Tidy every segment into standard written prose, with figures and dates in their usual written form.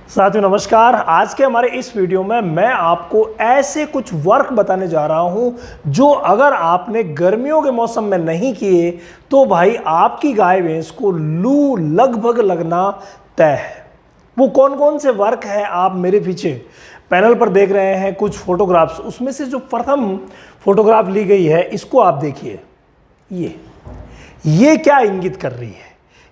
साथियों नमस्कार। आज के हमारे इस वीडियो में मैं आपको ऐसे कुछ वर्क बताने जा रहा हूं जो अगर आपने गर्मियों के मौसम में नहीं किए तो भाई आपकी गाय भैंस को लू लगभग लगना तय है। वो कौन कौन से वर्क है आप मेरे पीछे पैनल पर देख रहे हैं कुछ फोटोग्राफ्स। उसमें से जो प्रथम फोटोग्राफ ली गई है इसको आप देखिए। ये क्या इंगित कर रही है?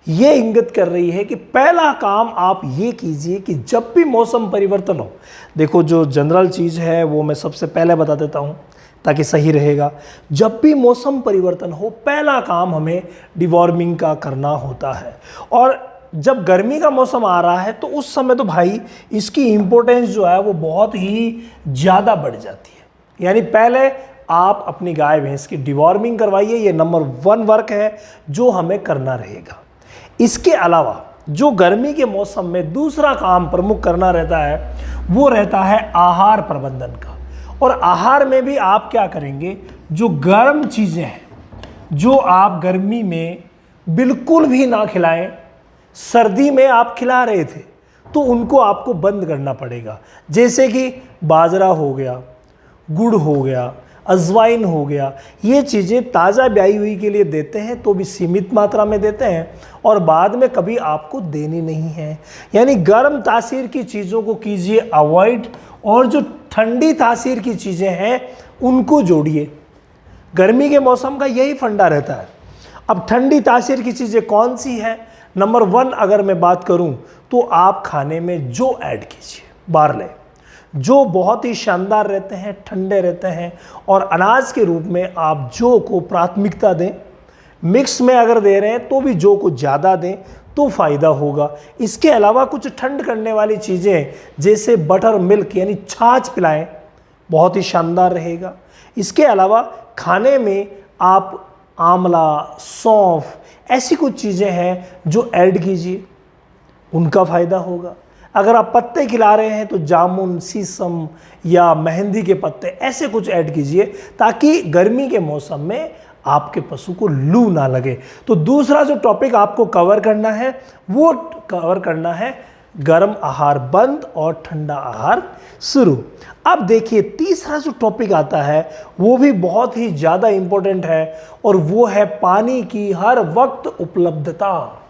ये इंगित कर रही है कि पहला काम आप ये कीजिए कि जब भी मौसम परिवर्तन हो, देखो जो जनरल चीज़ है वो मैं सबसे पहले बता देता हूँ ताकि सही रहेगा। जब भी मौसम परिवर्तन हो पहला काम हमें डिवॉर्मिंग का करना होता है। और जब गर्मी का मौसम आ रहा है तो उस समय तो भाई इसकी इम्पोर्टेंस जो है वो बहुत ही ज़्यादा बढ़ जाती है। यानी पहले आप अपनी गाय भैंस की डिवॉर्मिंग करवाइए। ये नंबर 1 वर्क है जो हमें करना रहेगा। इसके अलावा जो गर्मी के मौसम में दूसरा काम प्रमुख करना रहता है वो रहता है आहार प्रबंधन का। और आहार में भी आप क्या करेंगे, जो गर्म चीज़ें हैं जो आप गर्मी में बिल्कुल भी ना खिलाएं, सर्दी में आप खिला रहे थे तो उनको आपको बंद करना पड़ेगा। जैसे कि बाजरा हो गया, गुड़ हो गया, अजवाइन हो गया। ये चीज़ें ताज़ा ब्याई हुई के लिए देते हैं तो भी सीमित मात्रा में देते हैं और बाद में कभी आपको देनी नहीं है। यानी गर्म तासीर की चीज़ों को कीजिए अवॉइड और जो ठंडी तासीर की चीज़ें हैं उनको जोड़िए। गर्मी के मौसम का यही फंडा रहता है। अब ठंडी तासीर की चीज़ें कौन सी है? नंबर 1 अगर मैं बात करूं तो आप खाने में जो ऐड कीजिए, बारले जो बहुत ही शानदार रहते हैं, ठंडे रहते हैं और अनाज के रूप में आप जौ को प्राथमिकता दें। मिक्स में अगर दे रहे हैं तो भी जौ को ज़्यादा दें तो फ़ायदा होगा। इसके अलावा कुछ ठंड करने वाली चीज़ें जैसे बटर मिल्क यानी छाछ पिलाएं, बहुत ही शानदार रहेगा। इसके अलावा खाने में आप आंवला, सौंफ ऐसी कुछ चीज़ें हैं जो ऐड कीजिए, उनका फ़ायदा होगा। अगर आप पत्ते खिला रहे हैं तो जामुन, शीशम या मेहंदी के पत्ते ऐसे कुछ ऐड कीजिए ताकि गर्मी के मौसम में आपके पशु को लू ना लगे। तो दूसरा जो टॉपिक आपको कवर करना है वो कवर करना है गर्म आहार बंद और ठंडा आहार शुरू। अब देखिए तीसरा जो टॉपिक आता है वो भी बहुत ही ज़्यादा इम्पोर्टेंट है और वो है पानी की हर वक्त उपलब्धता।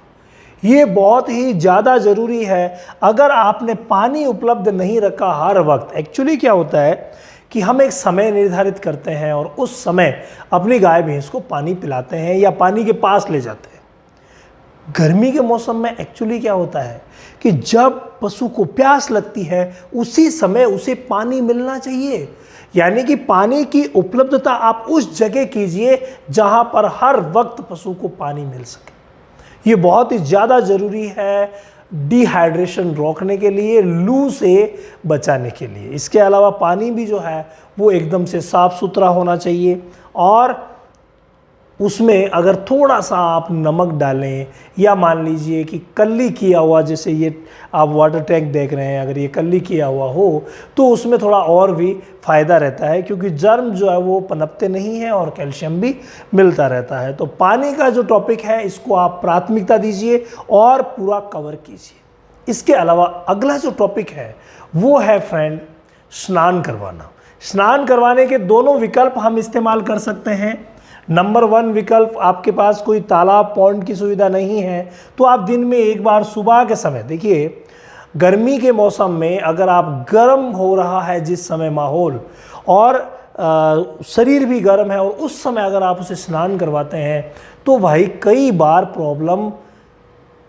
ये बहुत ही ज़्यादा ज़रूरी है। अगर आपने पानी उपलब्ध नहीं रखा हर वक्त, एक्चुअली क्या होता है कि हम एक समय निर्धारित करते हैं और उस समय अपनी गाय भैंस को पानी पिलाते हैं या पानी के पास ले जाते हैं। गर्मी के मौसम में एक्चुअली क्या होता है कि जब पशु को प्यास लगती है उसी समय उसे पानी मिलना चाहिए। यानी कि पानी की उपलब्धता आप उस जगह कीजिए जहाँ पर हर वक्त पशु को पानी मिल सके। ये बहुत ही ज़्यादा ज़रूरी है डिहाइड्रेशन रोकने के लिए, लू से बचाने के लिए। इसके अलावा पानी भी जो है वो एकदम से साफ़ सुथरा होना चाहिए और उसमें अगर थोड़ा सा आप नमक डालें या मान लीजिए कि कल्ली किया हुआ, जैसे ये आप वाटर टैंक देख रहे हैं, अगर ये कल्ली किया हुआ हो तो उसमें थोड़ा और भी फ़ायदा रहता है क्योंकि जर्म जो है वो पनपते नहीं हैं और कैल्शियम भी मिलता रहता है। तो पानी का जो टॉपिक है इसको आप प्राथमिकता दीजिए और पूरा कवर कीजिए। इसके अलावा अगला जो टॉपिक है वो है फ्रेंड स्नान करवाना। स्नान करवाने के दोनों विकल्प हम इस्तेमाल कर सकते हैं। नंबर 1 विकल्प, आपके पास कोई तालाब पॉन्ड की सुविधा नहीं है तो आप दिन में एक बार सुबह के समय, देखिए गर्मी के मौसम में अगर आप गर्म हो रहा है जिस समय माहौल और शरीर भी गर्म है और उस समय अगर आप उसे स्नान करवाते हैं तो भाई कई बार प्रॉब्लम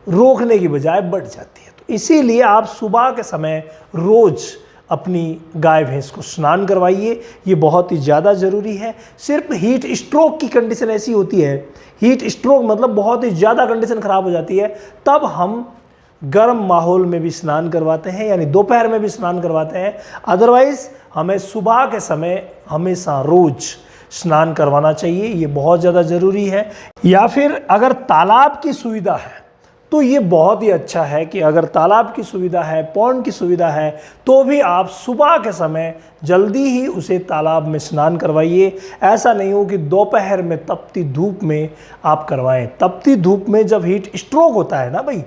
रोकने की बजाय बढ़ जाती है। तो इसीलिए आप सुबह के समय रोज़ अपनी गाय भैंस को स्नान करवाइए। ये बहुत ही ज़्यादा ज़रूरी है। सिर्फ हीट स्ट्रोक की कंडीशन ऐसी होती है, हीट स्ट्रोक मतलब बहुत ही ज़्यादा कंडीशन ख़राब हो जाती है, तब हम गर्म माहौल में भी स्नान करवाते हैं यानी दोपहर में भी स्नान करवाते हैं। अदरवाइज़ हमें सुबह के समय हमेशा रोज़ स्नान करवाना चाहिए, ये बहुत ज़्यादा ज़रूरी है। या फिर अगर तालाब की सुविधा है तो ये बहुत ही अच्छा है कि अगर तालाब की सुविधा है, पॉन्ड की सुविधा है तो भी आप सुबह के समय जल्दी ही उसे तालाब में स्नान करवाइए। ऐसा नहीं हो कि दोपहर में तपती धूप में आप करवाएं। तपती धूप में जब हीट स्ट्रोक होता है ना भाई,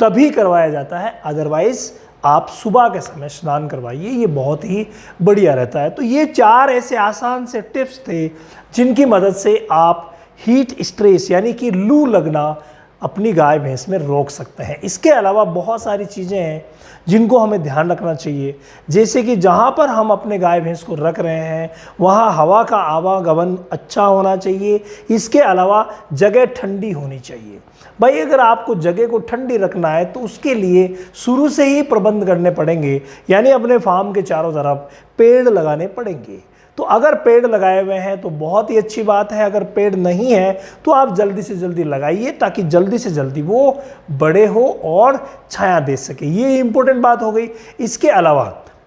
तभी करवाया जाता है, अदरवाइज आप सुबह के समय स्नान करवाइए, ये बहुत ही बढ़िया रहता है। तो ये 4 ऐसे आसान से टिप्स थे जिनकी मदद से आप हीट स्ट्रेस यानी कि लू लगना अपनी गाय भैंस में रोक सकते हैं। इसके अलावा बहुत सारी चीज़ें हैं जिनको हमें ध्यान रखना चाहिए, जैसे कि जहाँ पर हम अपने गाय भैंस को रख रहे हैं वहाँ हवा का आवागमन अच्छा होना चाहिए। इसके अलावा जगह ठंडी होनी चाहिए। भाई अगर आपको जगह को ठंडी रखना है तो उसके लिए शुरू से ही प्रबंध करने पड़ेंगे, यानी अपने फार्म के चारों तरफ पेड़ लगाने पड़ेंगे। तो अगर पेड़ लगाए हुए हैं तो बहुत ही अच्छी बात है, अगर पेड़ नहीं है तो आप जल्दी से जल्दी लगाइए ताकि जल्दी से जल्दी वो बड़े हो और छाया दे सके। ये इंपॉर्टेंट बात हो गई। इसके अलावा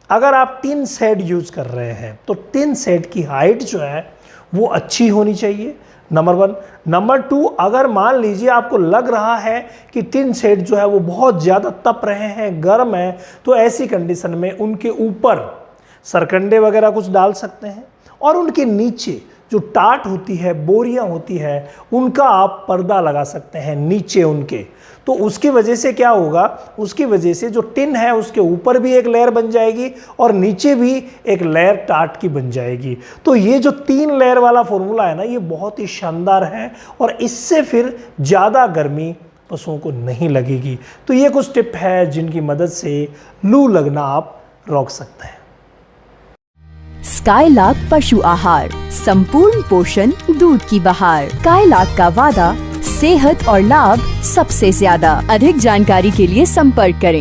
अगर आप टिन शेड यूज कर रहे हैं तो टिन शेड की हाइट जो है वो अच्छी होनी चाहिए, नंबर 1। नंबर 2, अगर मान लीजिए आपको लग रहा है कि टिन शेड जो है वो बहुत ज़्यादा तप रहे हैं, गर्म है, तो ऐसी कंडीशन में उनके ऊपर सरकंडे वगैरह कुछ डाल सकते हैं और उनके नीचे जो टाट होती है, बोरियां होती है, उनका आप पर्दा लगा सकते हैं नीचे उनके। तो उसकी वजह से क्या होगा, उसकी वजह से जो टिन है उसके ऊपर भी एक लेयर बन जाएगी और नीचे भी एक लेयर टाट की बन जाएगी। तो ये जो 3 लेयर वाला फॉर्मूला है ना, ये बहुत ही शानदार है और इससे फिर ज़्यादा गर्मी पशुओं को नहीं लगेगी। तो ये कुछ टिप है जिनकी मदद से लू लगना आप रोक सकते हैं। स्काईलार्क पशु आहार, संपूर्ण पोषण, दूध की बहार। स्काईलार्क का वादा, सेहत और लाभ सबसे ज्यादा। अधिक जानकारी के लिए संपर्क करें